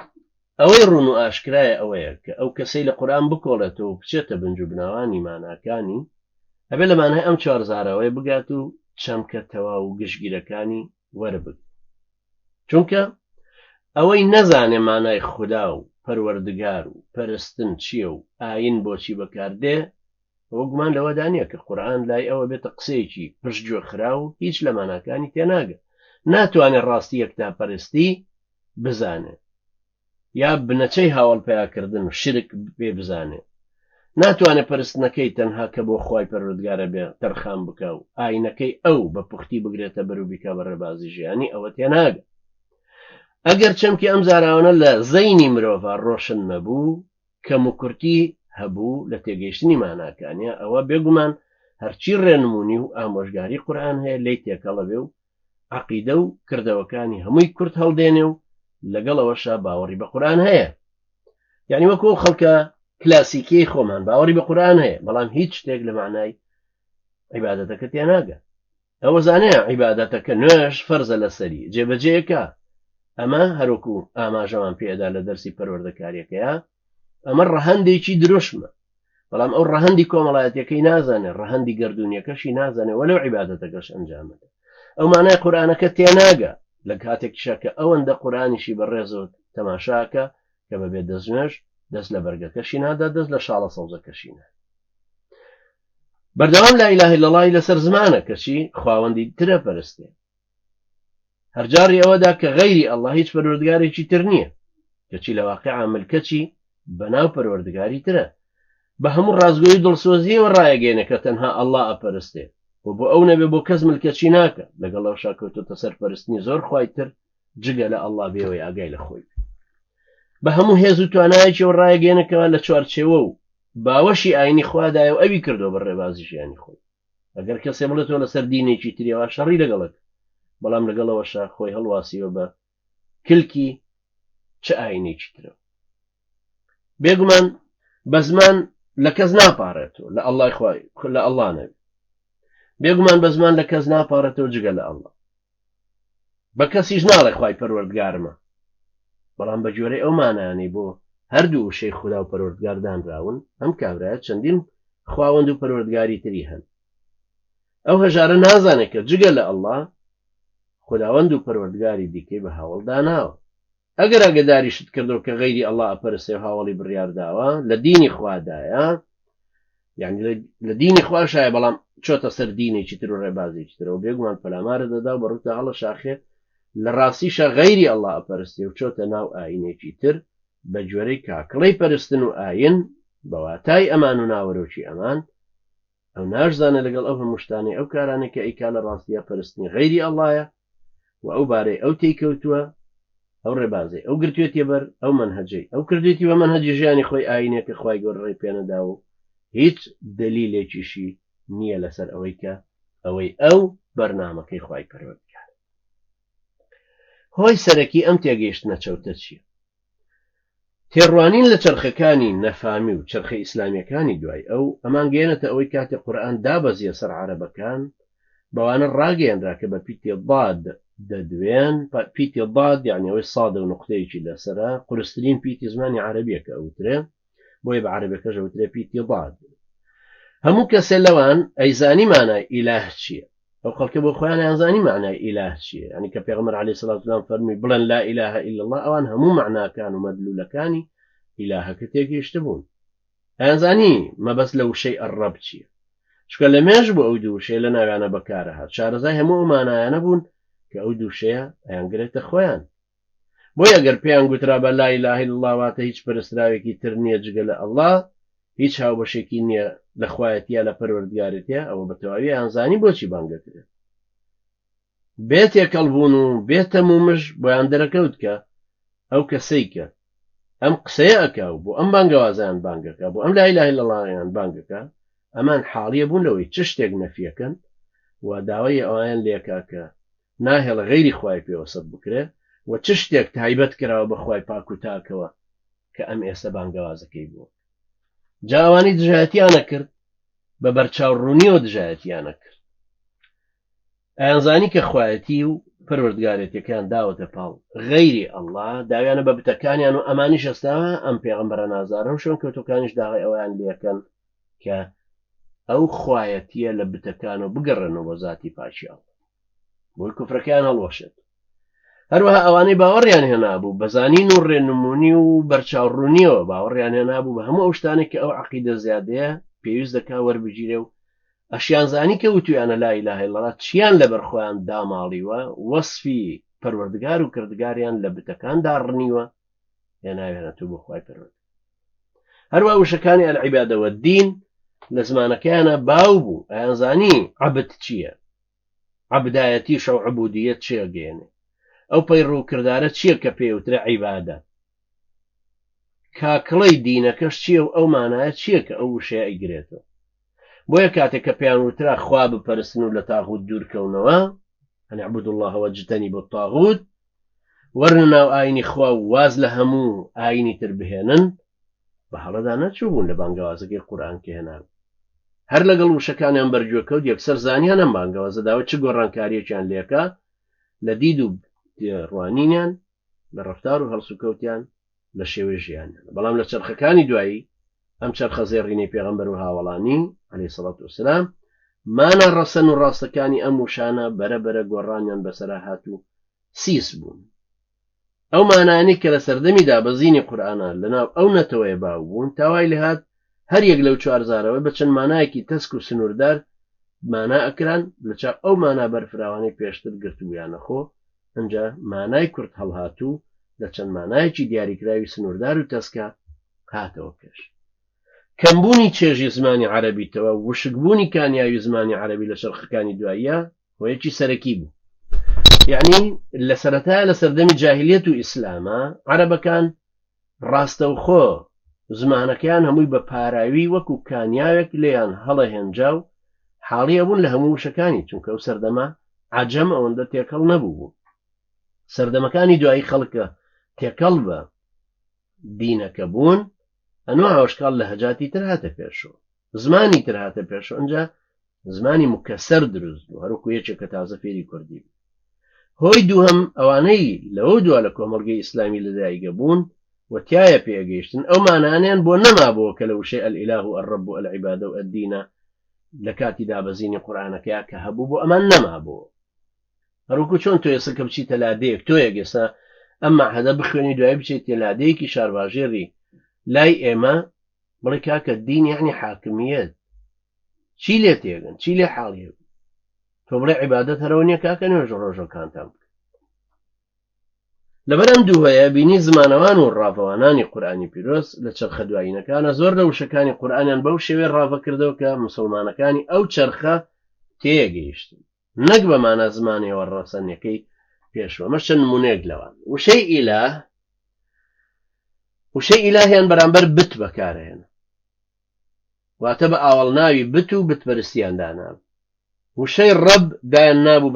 أوي رونو آشكرايا أويك أو كسيل قرآن بكولتو بچتا بنجو بناواني مانا كاني أبي لما أنا أم چوار زاراوي بقاتو چمكة تواو گشگيركاني وربك چونك أوي نزاني معناي خداو پروردگارو پرستن چيو آين بوشي بكارده وقمان لو دانيا كقرآن لاي أو بيت قسيشي پشجو خراو هيش لما كاني تناقا ناتواني الراستي كتاب پرستي بزانه يا بنچي هاول پيا كردن شرك بي بزانه ناتواني پرستنكي تنها كبو خواي پروردگار بي ترخام بكاو آينكي أو بپختي بگريتا برو بكا بربازي جياني أو تناقا اگر چمکی ئەم زاراوانە لە زەینی مرۆڤ ڕۆشن نەبوو کە مکورتی هەبوو لە تێگەیشتنی ماناکانیە ئەوە بێگومان هەرچی ڕێنمونی و ئامۆژگاری قورئان هەیە لی تێکەڵە بێ و عەقیدە و کردەوەکانی هەمووی کورت هەڵدێنێ و لەگەڵەوەشە باوەڕی بە قورئان هەیە یعنی وەکو خەڵکە کلاسیکیی خۆمان باوەڕی بە قورئان هەیە بەڵام هیچ شتێک لە معنای عیبادەتەکە تێناگە ئەوە زانەیە عیبادەتەکە نوێژ فەرزە لەسەری جێبەجێیەکە ئەمە هەروەکو ئاماژەمان پێدا لە دەرسی پەروەردەکاریەکەیە ئەمە ڕەهەندێکی دروشمە بەڵام ئەو ڕەهەندی کۆمەڵایەتیەکەی نازانێت ڕەهەندی گەردوونیەکەشی نازانێت وەلەو عیبادەتەکەش ئەنجامەدە ئەو مانای قورئانەکە تێناگە لە کاتێکیشە کە ئەوەندە قورئانیشی بەڕێزەوە تەماشاکە کە بەبێ دەستنوێژ دەست لە بەرگەکەشی نادا دەست لە شاڵە سەوزەکەشی نادا بەردەوام لا ئیلاهە ئیلەڵڵاهی لەسەر زمانە کەچی خواوەندی ترە پەرستێ هەرجاری ئەوەدا کە غەیری ئەڵڵا هیچ پەروەردگارێکی تر نییە کەچی لە واقعا ملکەچی بەناو پەروەردگاری ترە بە هەموو ڕازگۆیی دڵسۆزیەوە ڕایەگەێنێ کە تەنها ئەڵڵا ئەپەرستێ و بۆ ئەو نەبێ بۆ کەس ملکەچی ناکە لەگەڵ ئەو شاکەوتۆتە سەر پەرستنی زۆر خوای تر جگە لە ئەڵڵا بێەوەی ئاگای لە خۆی بە هەموو هێز و توانایەکیەوە ڕایەگەێنێکەوە لە چوارچێوە و باوەشی ئاینی خوادایە و ئەوی کردو بە ڕێبازی ژیانی خۆی ئەگەر کەسێ بڵێتەوە لەسەر دینێکی تریەوە شەڕی لەگەڵک بەڵام لەگەڵەوەشە خۆی هەڵواسیوە بە کلکی چه ئاینێکی ترە. بێگومان بە زمان لە کەس ناپارێتەوە لە ئەڵڵا نەبێت، بێگومان بە زمان لە کەس ناپارێتەوە جگە لە ئەڵڵا، بە کەسیش ناڵێ خوای پەروەردگارمە، بەڵام بە جۆرەی ئەو مانایانەی بۆ هەردوو وشەی خوددا و پەروەردگار دانراون ئەم کابرایە چەندین خواوەند و پەروەردگاری تری هەن. ئەو هەژارە نازانێت کە جگە لە ئەڵڵا خوداوەند و پەروەردگاری دیکەی بە هاوڵ داناوە. ئەگەر ئاگداریشت کردو کە غەیری ئەڵڵا ئەپەرستێ و هاوڵی بڕیارداوە لە دینی خوادایە، یعنی لە دینی خواشایە بەڵام چۆتە سەر دینێکی تر و ڕێبازێکی ترەوە، بێگومان پەلامارە دەدا و بەڕووتە هەڵە شاخێ لە ڕاستیشە غەیری ئەڵڵا ئەپەرستێ و چۆتە ناو ئاینێکی تر بە جۆرەی کاکڵەی پەرستن و ئاین بەواتای ئەمان و ناوەرۆکی ئەمان. ئەو ناشزانە لەگەڵ ئەو هەمووشتانەی ئەو کارانێک کە ئەیکا لە ڕاستیە پەرستنی غەیری ئەڵڵایە و ئەو بارەی ئەو تێیکەوتووە، ئەو ڕێبازەی ئەو گرتوێتی بەر ئەو منهەجەی ئەو کردوێتی بە منهەجی ژیانی خۆی ئاینێکە خوای گەورە ڕێی پێنەدا و هیچ دلیلێکیشی نییە لەسەر ئەوەی کە ئەوەی ئەو بەرنامەکەی خوای پەروەردگار. هۆی سەرەکی ئەم تێگەیشتنە چەوتە چییە؟ تێڕوانین لە چرخەکانی نەفامی و چرخە ئیسلامیەکانی دوای ئەمان گەێنێتە ئەوەی کاتێ قورئان دابەزیە سەر عەرەبەکان بەوانە ڕاگەیەنرا کە بە پیتی ضاد دەدوێن. پیتی ضاد یعنی ئەوەی سادە و نقطەیەکی لەسرە، قورسترین پیتی زمانی عەرەبیەکە ئەوترێ، بۆیە بە عەرەبیەکەش ئەوترێ پیتی ضاد. هەموو کەسێ لەوان ئەیزانی مانای ئیلاه چییە، ئەو خەڵکە بۆ خۆیان ئەیانزانی معنای ئیلاه چییە، یعنی کە پێغەمبەر عەلەیهی سەڵات وسەلام فەرمی بڵێن لا ئیلاه ئیلا الله، ئەوان هەموو معناکان و مەدلولەکانی ئیلاهەکە تێگەیشتە بوون. ئەیانزانی مەبەست لە وشەی ئەڕەب چییە، چکە لە مێژ بۆ ئەو دووشەیە لە ناویانە بەکارەهات، شارەزای هەموو مانایانە بوون کە ئەو دووشەیە ئەیانگرێتە خۆیان. بۆیە ئەگەر پێیان گوترا بە لا ئیلاهە ئیلا الله واتە هیچ پەرستراوێکی تر نییە جگە لە ئەڵڵا، هیچ هاوبەشێکی نییە لە خوایەتیە لە پەروەردگارێتیە، ئەوە بەتەواوی ئەیانزانی بۆچی بانگەکرێت. بێت یەکەڵبوون و بێتە مومژ بۆیان دەرەکەوت کە ئەو کەسەی کە ئەم قسەیە ئەکا و بۆ ئەم بانگەوازیان بانگەکە، بۆ ئەم لا ئیلاهە ئیلا اللهیان بانگەکە، ئەمان حاڵیە بوون لەوەی چ شتێک نەفیەکەن و داوای ئەویان لێکا کە ناهێڵە غەیری خوای پێوەسەد بکرێ و چ شتێک تایبەت کراوە بە خوای پاک و تاکەوە کە ئەم ئێستا بانگەوازەکەی بووە. جاوانی دژایەتیانە کرد، بە بەرچاوڕوونیەوە دژایەتیانە کرد. ئەیانزانی کە خوایەتی و پەروەردگارێتیەکان داوەتە پاڵ غەیری ئەڵڵا، داویانە بە بتەکانیان و ئەمانیش ئێستاوە ئەم پێغەمبەرە نازارە و شوێن کەوتوەکانیش داوای ئەویان لێکەن کە ئەو خوایەتیە لە بتەکان و بگەڕێنەوە بۆ ذاتی پاچی ئەڵڵا، بۆی کوفرەکەیان هەڵوەشێت. هەروەها ئەوانەی باوەڕیان هێنابوو بەزانین و ڕێنمونی و بەرچاوڕوونیەوە باوەڕیان هێنابوو بە هەموو ئەو شتانێک کە ئەو عەقیدە زیادەیە پێویست دەکا وەربگیرێ و ئەشیانزانی کە وتویانە لا ئیلاهە ئیلا الله چیان لەبەر خۆیان داماڵیوە، وەسفی پەروەردگار و کردگاریان لە بتەکان داڕنیوە هێناوێنێتەوە بۆ خوای پەروەردگار. هەروەها وشەکانی ئەلعیبادەوە دین لە زمانەکەیانە باو بوو، ئەیانزانی عەبد چییە، عەبدایەتیش و عوبودیەت چیە گەێنێ، ئەو پەیڕوو کردارە چییە کە پێوترە عیبادە، کاکڵەی دینەکەش چییە و ئەو مانایە چییە کە ئەو وشەیە ئەیگرێتەوە. بۆیە کاتێک کە پێیان وترا خوا بپەرستن و لە تاغوت دوورکەونەوە، ئەن اعبدوا الله واجتنبوا الطاغوت، وەرنە ناو ئاینی خوا و واز لە هەموو ئاینی تر بهێنن، بە هەڵەدا نەچوو بوون لە بانگەوازەکەی قورئان کە هێنان. هەر لەگەڵ وشەکانیان بەرگوێکەوت یەکسەر زانیان ئەم بانگەوازە داوە چ گۆڕانکاریەکیان لێکا لە دید و ڕوانینیان، لە ڕەفتار و هەڵسوکەوتیان، لە شێوەی ژیانیان. بەڵام لە چرخەکانی دوایی ئەم چرخە زێڕینەی پێغەمبەر و هاوڵانی عەلەیهی سەڵات وسەلام مانە ڕەسەن و ڕاستەکانی ئەم وشانە بەرەبەرە گۆڕانیان بەسەرا هات و سیس بوون. ئەو مانایانەی کە لە سەردەمیدا بەزینی قورئانە لەناو ئەو نەتەوەیە باو بوون، تاوای لێهات هەر یەک لەو چوارزارەوە بە چەند مانایەکی تەسک و سنووردار مانا ئەکران لە چاو ئەو مانا بەرفراوانەی پێشتر گرتوویانە خۆ. ئەنجا مانای کورد هەڵهاتوو لە چەند مانایەکی دیاریکراوی سنووردار و تەسکە هاتەوە پێش. کەمبوونی چێژی زمانی عەرەبیتەوە وشکبوونی کانیاوی زمانی عەرەبی لە شەرخەکانی دواییە هۆیەکی سەرەکی بوو. یعنی لە سەرەتایە لە سەردەمی جاهیلیەت و ئیسلامە عەرەبەکان ڕاستەوخۆ زمانەکەیان هەمووی بە پاراوی وەکو کانیاوێک لێیان هەڵەهێنجا و حاڵیە بوون لە هەموو وشەکانی، چونکە ئەو سەردەما عەجەم ئەوەندە تێکەڵ نەبوو سەردەمەکانی دوایی خەڵکە تێکەڵ بە دینەکە بوون ئەنوە هاوشکاڵ لە هەجاتی تر هاتە پێشەوە زمانی تر هاتە پێشەوە ئەنجا زمانی مکەسەر دروست بوو هەروەکو یەکێکە تازە فێری کوردی بوو هۆی دووهەم ئەوانەی لەوە دوا لە کۆمەڵگەی ئیسلامی لەدایکە بوون و تایە پێگەیشتن ئەو مانانیان بۆ نەمابووە کە لە وشەی ئەلئیلاه و الرب و العیبادە و الدینە لە کاتی دابەزینی قورئانەکەیە کە هەبوو بۆ ئەمان نەمابووە هەروەکو چۆن تۆ ئێستا کە بچیتە لادەیەک تۆیەک ئێستا ئەم مەعهەدە بخوێنی دوای بچیتە لادەیەکی شارباژێری لای ئێمە بڵێ کاکە دین یعنی حاکمیەت چی لێ تێگەن چی لێ حاڵیە تۆ بڵێ عیبادەت هەرەوە نییە کاکە نوێژ ڕۆژەکانتان بکە لەبەرم دووهەیە بینی زمانەوان و ڕاڤەوانانی قورئانی پیرۆز لە چرخە دوایینەکانە زۆر لە وشەکانی قورئانیان بەو شێوەیە ڕاڤە کردەوە کە مسلمانەکانی ئەو چرخە تێگەیشتن نەک بەمانە زمانەوە ڕەسەنیەکەی پێشوە مەش چەند نمونەیەک لەوان وشەی ئیلاهیان بەرامبەر بت بەکارهێن واتە بە ئاوەڵناوی بت و بتپەرستیان داناب وشەی ڕەب دایان نابوو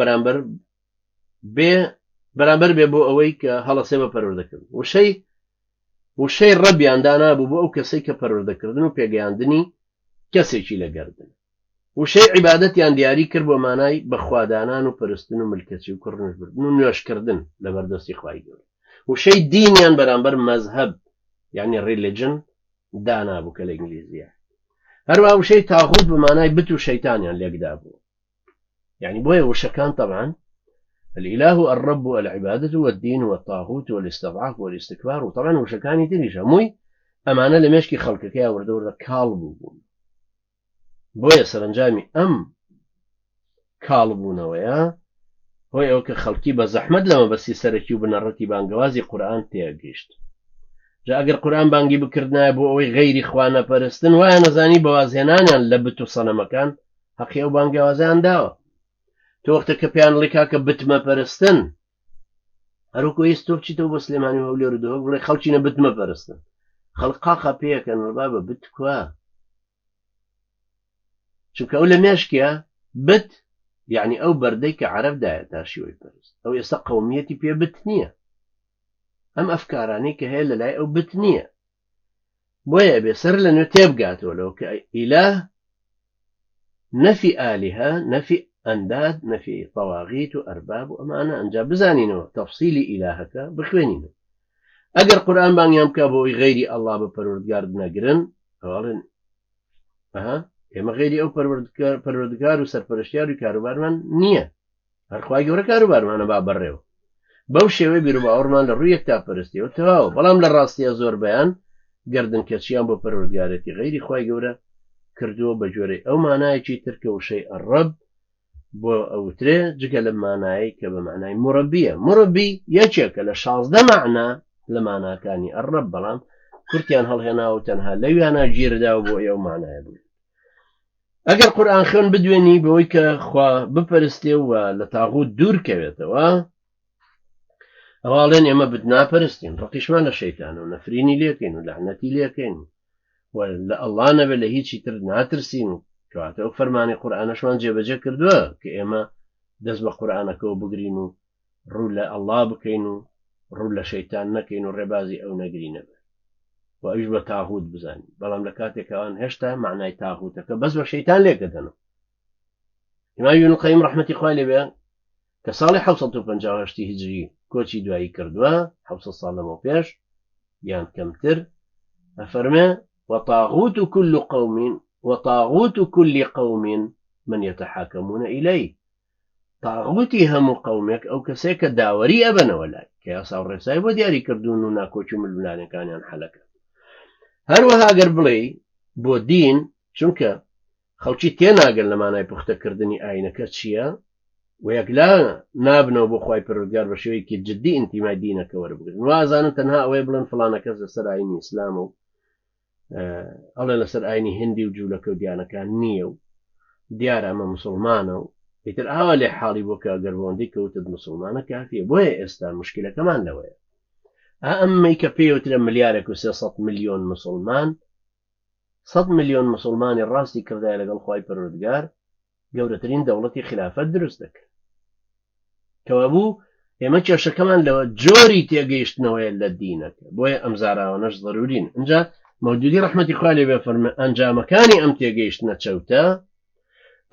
بەرامبەر بێ بۆ ئەوەی کە هەڵەسێ بە پەروەردەکردن وشەی ڕەبیان دانابوو بۆ ئەو کەسەی کە پەروەردەکردن و پێگەیاندنی کەسێکی لەگەردن وشەی عیبادەتیان دیاری کرد بۆ مانای بەخوادانان و پەرستن و ملکەچی و کوڕنوێژبردن و نوێشکردن لە بەردەستی خوای گەورە وشەی دینیان بەرامبەر مەزهەب یعنی ریلیجن دانابوو کە لە ئینگلیزیە هەروە وشەی تاغوت بە مانای بت و شەیتانیان لێکدا بوو يعني بويا وشكان طبعا الإله الرب والعبادة والدين والطاغوت والاستضعاف والاستكبار وطبعا وشكاني تريجا موي أمانة لمشكي خلقك يا وردور كالبو بويا سرنجامي أم كالبو نويا هو يوك خلقي بزحمد لما بس يسركيو بنرتي بانقوازي قرآن تياقشت جا اگر قرآن بانگی بکردنا بو اوی غیری خوانه پرستن و نزانی بوازهنانیان لبتو صنمکان حقی او بانگی وازهان داو تو وقت که پیان لکا که بتما پرستن هروکو ایستو بچی تو بسلیمانی و اولی ردو بلی خلچی نبتما پرستن خلقا خپیه کن البابا بت کوا چونکه اولا میشکیا بت يعني او برديك عرب داية تاشيوي برست او يسا قوميتي بيه بتنية ام افكاراني كهي للاي او بتنية بويا بيسر لنو تيبقاتو لو كإله نفي آلهة نفي أنداد نفي طواغيت وأرباب وأمانة أنجا بزانينو تفصيلي إلهك بخوينينو أقر قرآن بان يمكابوي غيري الله بپروردگار بنگرن أولن ئێمە غێری ئەو پەروەردگار و سەرپەرشتیار و کاروبارمان نییە هەرخوای گەورە کاروبارمانە با بەڕێوە بەو شێوەی بیرروباوەڕمان لە ڕووی یەکتا پەرستیەوە تەواوە بەڵام لە ڕاستیە زۆر بەیان گردن کەچیان بۆ پەروەردگارەتی غەیری خوای گەورە کردووە بە جۆرەی ئەو مانایەکی ترکە وشەی ئەڕەب بۆ ئەوترێ جگە لە مانایی کە بە مانای مرەبیە مرەبی یەکێکە لە 16 معنە لە ماناکانی ئەڕەب بەڵام کورتیان هەڵهێناوە تەنها لەویانە گیرداوە بۆ ئەو مانایە بوو ئەگەر قورئان خوێن بدوێنی بەوەی کە خوا بپەرستێ و لە تاغوت دوور کەوێتەوە ئەواڵێن ئێمە بدناپەرستین ڕقیشمان لە شەیتانە و نەفرینی لێکەین و لەعنەتی لێکەین و لە ئەڵڵا نەبێ لە هیچی تر ناترسین و کەواتە ئەو فەرمانی قورئانەشمان جێبەجێ کردووە کە ئێمە دەست بە قورئانەکەەوە بگرین و ڕوو لە ئەڵڵا بکەین و ڕوو لە شەیتان نەکەین و ڕێبازی ئەو نەگرینەبێ و ئەوش بە تاغوت بزانین بەڵام لە کاتێکەوان هێشتا معنای تاغوتەکە بەس بە شەیتان لێکەدەنەوە ئیمام ابن القیم ڕەحمەتی خوای لێ بێ کە ساڵی 758 هیجری کۆچی دوایی کردووە 700 ساڵ لەمەوە پێش یان کەمتر ئەفەرمێ وطاغوت كل قوم من يتحاكمون إليه طاغوتی هەموو قومێک ئەو کەسێک کە داوەری ئەبەنەوە لای کە یاسا و ڕێسای بۆ دیاریکردوون و ناکۆچی و ململانەکانیان حەلەکە هەروەها گەر بڵێ بۆ دین چونکە خەڵکی تێناگەن لە مانای پوختەکردنی ئاینەکە چییە و یەکلا نابنەوە بۆ خوای پەروەردگار بە شێوەیەکی جددی ئینتیمای دینەکە وەربگرن وازانن تەنها ئەوەی بڵێن فڵانە کەس لەسەر ئاینی ئیسلامە و ئەڵێ لەسەر ئاینی هندی و جوولەکە و دیانەکان نییە و دیارە ئەمە مسلمانە و ئیتر ئاوا لێ حاڵی بۆ کە گەر بۆندەی کەوتت مسلمانە کافیە بۆیە ئێستا مشکلەکەمان لەوەیە ئەمەی کە پێوترە ملیارێک و 300 ملیۆن مسلمان 100 ملیۆن مسلمانی ڕاستی کردای لەگەڵ خوای پەروەردگار گەورەترین دەوڵەتی خلافەت دروست دەکرد کەوا بوو ئێمە کێشەکەمان لەوە جۆری تێگەیشتنەوەیە لە دینەکە بۆیە ئەم زاراوانەش ضرورین. اینجا مەودودی ڕەحمەتی خوا لێ بێ فەرمێ ئەنجامەکانی ئەم تێگەیشتنە چەوتە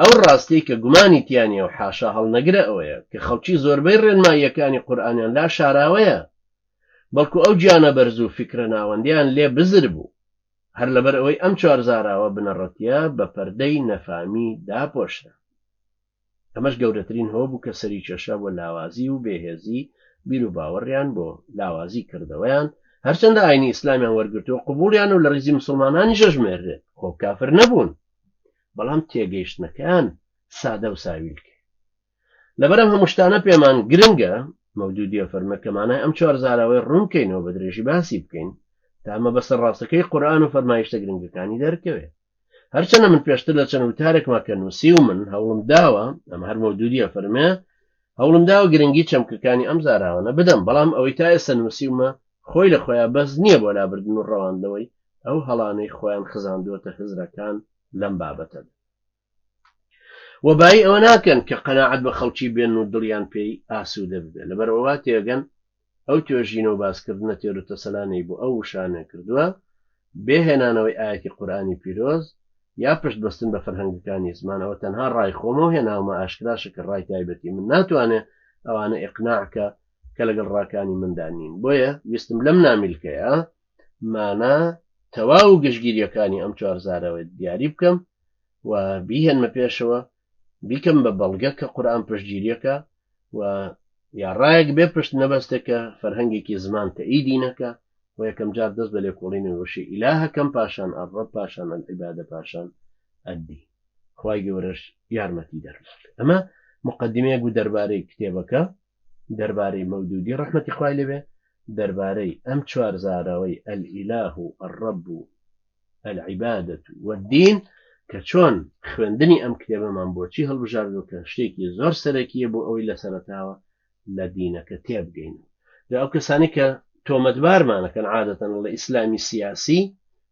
ئەو ڕاستی کە گومانی تیانە و حاشا هەڵنەگرە ئەوەیە کە خەڵکی زۆربەی ڕێنماییەکانی قورئانیان لا شاراوەیە بەڵکو ئەو گیانە بەرز و فکرە ناوەندیان لێ بزر بوو هەر لەبەر ئەوەی ئەم چوار زاراوە بنەڕەتیە بە پەردەی نەفامی داپۆشرا. ئەمەش گەورەترین هۆ بوو کە سەری کێشە بۆ لاوازی و بێهێزی بیر و باوەڕیان بۆ لاوازی کردەوەیان هەرچەندە ئاینی ئیسلامیان وەرگرتووە قبوڵیان و لە ڕیزی مسلمانانی ژەژمێردێت خۆ کافر نەبوون بەڵام تێگەیشتنەکەیان سادە و ساویلکە. لەبەرەم هەموو شتانە پێمان گرنگە مەودودیە فەرمەکەمانای ئەم چوار زاراوەی ڕوونکەینەوە بە درێژی باسی بکەین تا ئەمە بەسەر ڕاستەکەی قورئان و فەرمایشتە گرنگەکانی دەرکەوێت. هەرچەندە من پێشتر لە چەند وتارێکمان کە نووسی و من هەوڵم داوە ئەم هەر مەودودیە فەرمێ هەوڵم داوە گرنگی چەمکەکانی ئەم زاراوانە بدەم بەڵام ئەوەی تا ئێستا نووسیومە خۆی لە خۆیان بەس نییە بۆ لابردن و ڕەواندنەوەی ئەو هەڵانەی خۆیان خزاندووەتە حزرەکان لەم بابەتە. وەبایی ئەوە ناکەن کە قەناعەت بە خەڵکی بێن و دڵیان پێی ئاسوودە ببێت لەبەرەوە تێگەن ئەو توێژینە و باسکردنە تێروتە سەلانەی بۆ ئەو وشانە کردووە بێهێنانەوەی ئاەتی قورئانی پیرۆز یا پشت بەستن بە فەرهەنگەکانی زمانەوە تەنها ڕای خۆمەوە هێناومە ئاشکراشە کە ڕای تایبەتی من ناتوانێت ئەوانە ئیقناعکە کە لەگەڵ ڕاکانی مندانین. بۆیە ویستم لەم نامیلکەیە مانە تەواو گشتگیریەکانی ئەم چوار زارەوەی دیاری بکەم و بیهێنمە پێشەوە بیکەم بە بەڵگە کە قورئان پشتگیریەکە و یا ڕایەک بێ پشت نەبەستێکە فەرهەنگێکی زمان تەئیدینەکە و یەکەم جار دەست بە لێکۆڵینی وشی ئیلاهەکەم پاشان ئەڕەب پاشان ئەلعیبادە پاشان ئەدی خوای گەورەش یارمەتی دەربێت. ئەمە مقدمەیەک بوو دەربارەی کتێبەکە دەربارەی مەودودی ڕەحمەتی خوای لێبێ دەربارەی ئەم چوار زاراوەی ئەلئیلاහ و ئەڕەب و ئەلعیبادەت والدین کە چۆن خوێندنی ئەم کتێبەمان بۆچی هەڵبژاردووکە شتێکی زۆر سەرەکیە بۆ ئەوەی لە سەرەتاوە لە دینەکە تێبگەین. ئەو کەسانی کە تۆمەتبارمانەکەن عادەتەن لە ئیسلامی سیاسی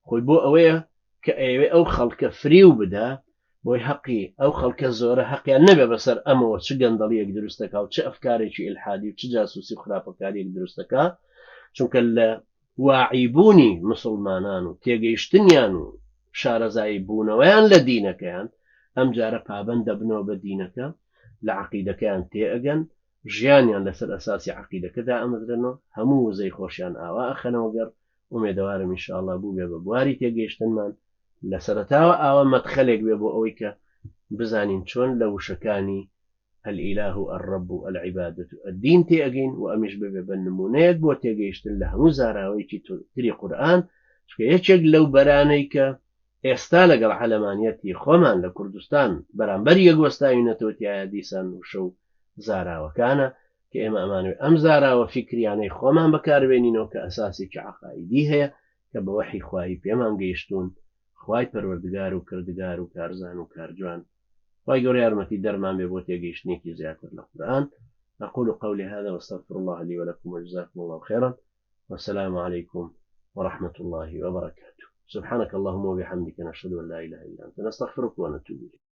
خۆی بۆ ئەوەیە کە ئەوێ ئەو خەڵکە فریو بدا بۆی حەقی ئەو خەڵکە زۆرە حەقیان نەبێ بەسەر ئەمەوە چ گەندەڵیەک دروستەکە و چ ئەفکارێکی ئیلحادی و چ جاسوسی و خراپەکاریەک دروستەکە چونکە لە واعیبوونی مسلمانان و تێگەیشتنیان و شارەزایی بوونەوەیان لە دینەکەیان ئەم جارە پابەند دەبنەوە بە دینەکە لە عەقیدەکەیان تێئەگەن ژیانیان لەسەر ئەساسی عەقیدەکەدا ئەمەدرێنەوە هەموو وزەی خۆشیان ئاوا ئەخەنەوە گەڕ ومێدەوارم ئینشاءڵڵا بوو بێ بە بواری تێگەیشتنمان لە سەرەتاوە ئاوە مەدخەلێک بێ بۆ ئەوەی کە بزانین چۆن لە وشەکانی الإله الرب العبادة الدين تيجين وأمش ببن نمونيك بو تيجيشتن لهمو زاراويكي تري قرآن شكيتشك لو برانيك استالق العلمانيتي خومان لكردستان برانبري يقوستاينتو تياديسان وشو زاراو كان كإما أمانوي أم زاراو فكرياني خومان بكاربينينو كأساسي كعقائدي هي كبوحي خواهي بيمان قيشتون خواهي پروردگار و کردگار و کارزان و کارجوان خواهي قولي أرمتي درمان ببوت يقيشنيكي زيادة القرآن. أقول قولي هذا واستغفر الله لي ولكم وجزاكم الله خيرا والسلام عليكم ورحمة الله وبركاته. سبحانك اللهم وبحمدك نشهد أن لا إله إلا أنت نستغفرك ونتوب إليك.